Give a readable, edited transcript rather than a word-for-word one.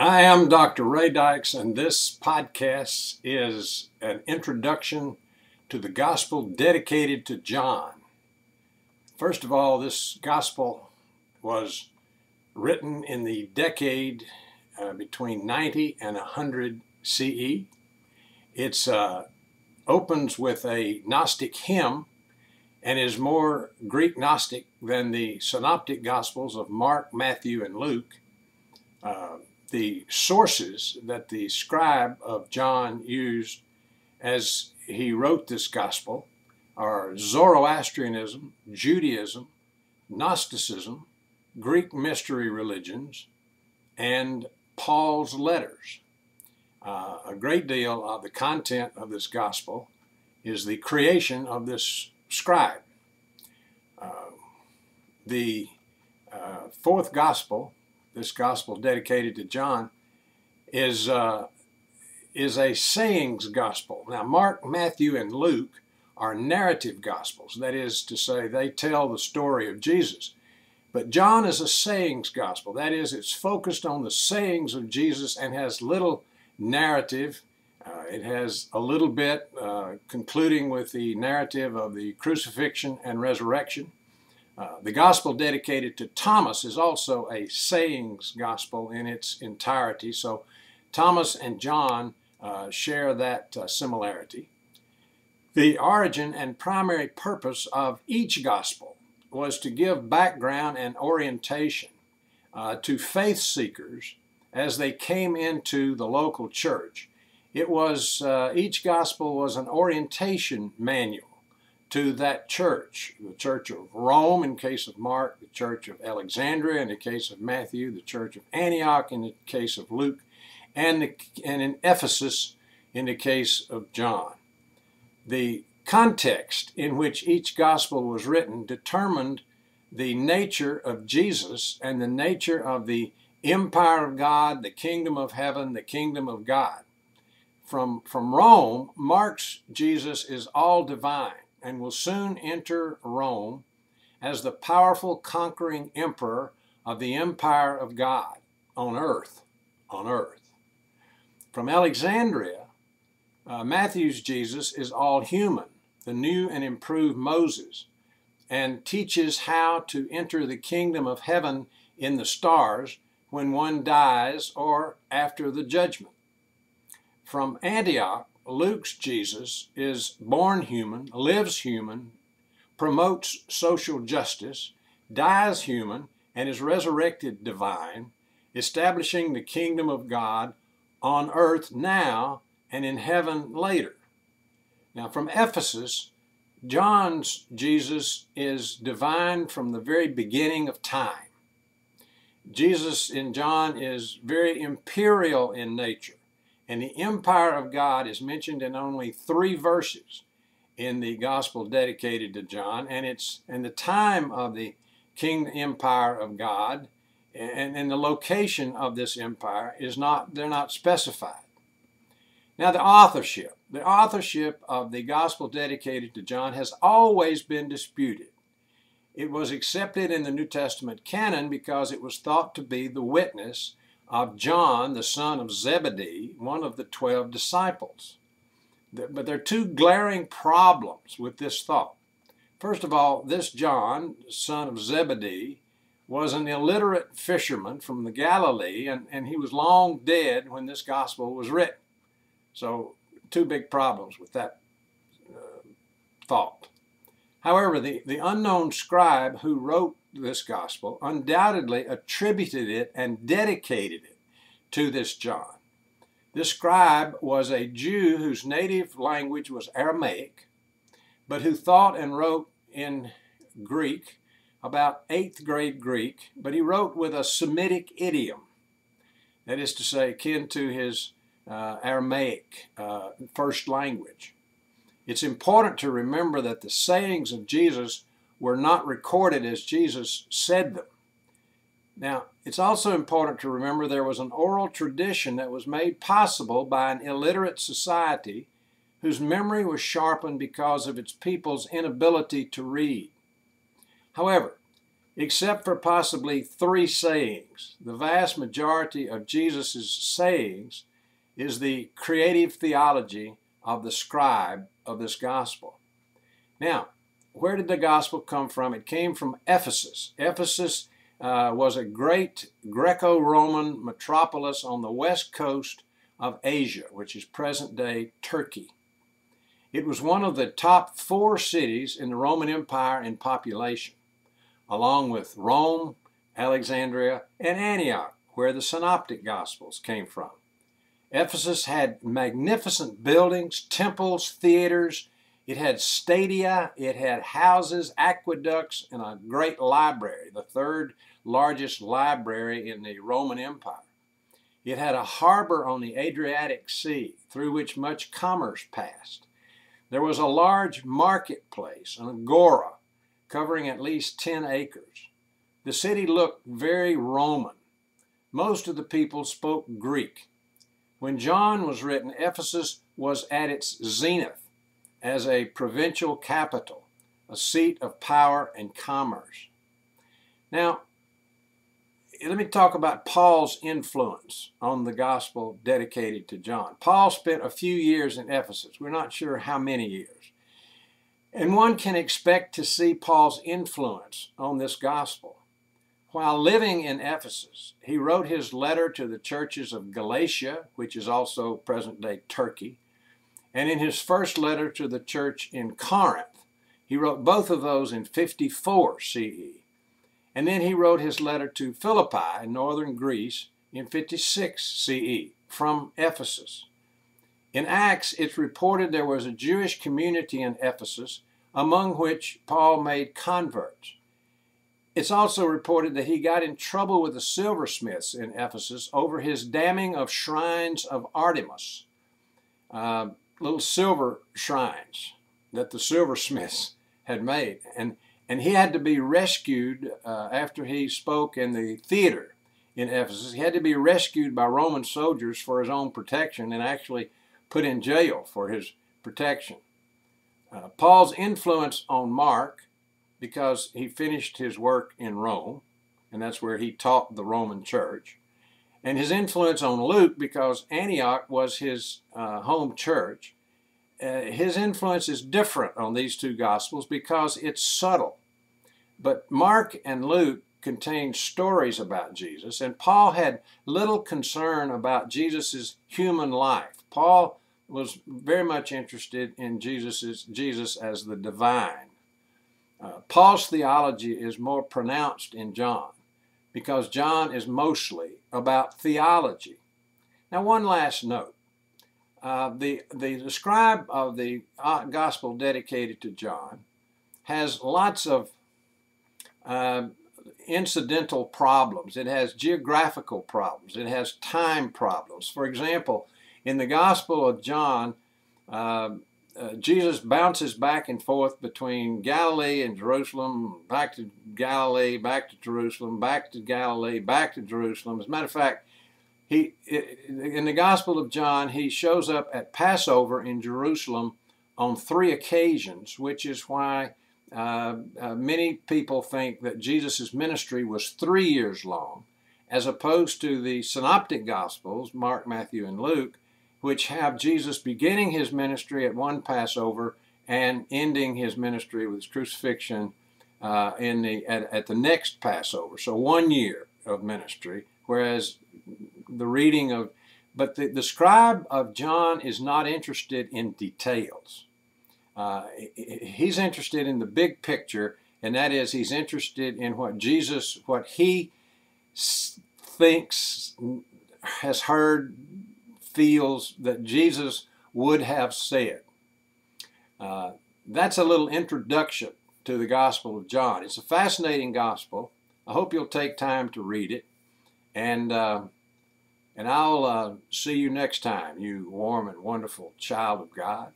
I am Dr. Ray Dykes, and this podcast is an introduction to the gospel dedicated to John. First of all, this gospel was written in the decade between 90 and 100 CE. It opens with a Gnostic hymn and is more Greek Gnostic than the synoptic gospels of Mark, Matthew, and Luke. The sources that the scribe of John used as he wrote this gospel are Zoroastrianism, Judaism, Gnosticism, Greek mystery religions, and Paul's letters. A great deal of the content of this gospel is the creation of this scribe. The fourth gospel, this gospel dedicated to John, is a sayings gospel. Now, Mark, Matthew, and Luke are narrative gospels. That is to say, they tell the story of Jesus. But John is a sayings gospel. That is, it's focused on the sayings of Jesus and has little narrative. It has a little bit concluding with the narrative of the crucifixion and resurrection. The gospel dedicated to Thomas is also a sayings gospel in its entirety. So Thomas and John share that similarity. The origin and primary purpose of each gospel was to give background and orientation to faith seekers as they came into the local church. It was, each gospel was an orientation manual to that church, the Church of Rome in case of Mark, the Church of Alexandria in the case of Matthew, the Church of Antioch in the case of Luke, and in Ephesus in the case of John. The context in which each gospel was written determined the nature of Jesus and the nature of the empire of God, the kingdom of heaven, the kingdom of God. From Rome, Mark's Jesus is all divine and will soon enter Rome as the powerful conquering emperor of the empire of God on earth. From Alexandria, Matthew's Jesus is all human, the new and improved Moses, and teaches how to enter the kingdom of heaven in the stars when one dies or after the judgment. From Antioch, Luke's Jesus is born human, lives human, promotes social justice, dies human, and is resurrected divine, establishing the kingdom of God on earth now and in heaven later. Now, from Ephesus, John's Jesus is divine from the very beginning of time. Jesus in John is very imperial in nature. And the empire of God is mentioned in only 3 verses in the gospel dedicated to John, and the time of the kingdom empire of God and the location of this empire they're not specified. Now, the authorship of the gospel dedicated to John has always been disputed. It was accepted in the New Testament canon because it was thought to be the witness of John, the son of Zebedee, one of the 12 disciples. But there are 2 glaring problems with this thought. First of all, this John, son of Zebedee, was an illiterate fisherman from the Galilee, and he was long dead when this gospel was written. So 2 big problems with that thought. However, the unknown scribe who wrote this gospel undoubtedly attributed it and dedicated it to this John. This scribe was a Jew whose native language was Aramaic, but who thought and wrote in Greek, about 8th grade Greek, but he wrote with a Semitic idiom, that is to say, akin to his Aramaic first language. It's important to remember that the sayings of Jesus were not recorded as Jesus said them. Now, it's also important to remember there was an oral tradition that was made possible by an illiterate society whose memory was sharpened because of its people's inability to read. However, except for possibly 3 sayings. The vast majority of Jesus' sayings is the creative theology of the scribe of this gospel. Now, where did the gospel come from? It came from Ephesus. Ephesus was a great Greco-Roman metropolis on the west coast of Asia, which is present-day Turkey. It was one of the top 4 cities in the Roman Empire in population, along with Rome, Alexandria, and Antioch, where the Synoptic Gospels came from. Ephesus had magnificent buildings, temples, theaters. It had stadia, it had houses, aqueducts, and a great library, the 3rd largest library in the Roman Empire. It had a harbor on the Adriatic Sea through which much commerce passed. There was a large marketplace, an agora, covering at least 10 acres. The city looked very Roman. Most of the people spoke Greek. When John was written, Ephesus was at its zenith as a provincial capital, a seat of power and commerce. Now, let me talk about Paul's influence on the gospel dedicated to John. Paul spent a few years in Ephesus. We're not sure how many years. And one can expect to see Paul's influence on this gospel. While living in Ephesus, he wrote his letter to the churches of Galatia, which is also present-day Turkey, and in his first letter to the church in Corinth. He wrote both of those in 54 CE. And then he wrote his letter to Philippi in northern Greece in 56 CE from Ephesus. In Acts, it's reported there was a Jewish community in Ephesus among which Paul made converts. It's also reported that he got in trouble with the silversmiths in Ephesus over his damning of shrines of Artemis, little silver shrines that the silversmiths had made. And he had to be rescued after he spoke in the theater in Ephesus. He had to be rescued by Roman soldiers for his own protection and actually put in jail for his protection. Paul's influence on Mark, because he finished his work in Rome, and that's where he taught the Roman church, and his influence on Luke, because Antioch was his home church. His influence is different on these 2 gospels because it's subtle. But Mark and Luke contain stories about Jesus, and Paul had little concern about Jesus' human life. Paul was very much interested in Jesus as the divine. Paul's theology is more pronounced in John because John is mostly about theology. Now, one last note. The scribe of the gospel dedicated to John has lots of incidental problems. It has geographical problems. It has time problems. For example, in the Gospel of John, Jesus bounces back and forth between Galilee and Jerusalem, back to Galilee, back to Jerusalem, back to Galilee, back to Jerusalem. As a matter of fact, in the Gospel of John, he shows up at Passover in Jerusalem on 3 occasions, which is why many people think that Jesus' ministry was 3 years long, as opposed to the Synoptic Gospels, Mark, Matthew, and Luke, which have Jesus beginning his ministry at one Passover and ending his ministry with his crucifixion at the next Passover. So 1 year of ministry, whereas the reading of, but the scribe of John is not interested in details. He's interested in the big picture, and that is he's interested in what he thinks, has heard, feels that Jesus would have said. That's a little introduction to the Gospel of John. It's a fascinating gospel. I hope you'll take time to read it, and I'll see you next time, you warm and wonderful child of God.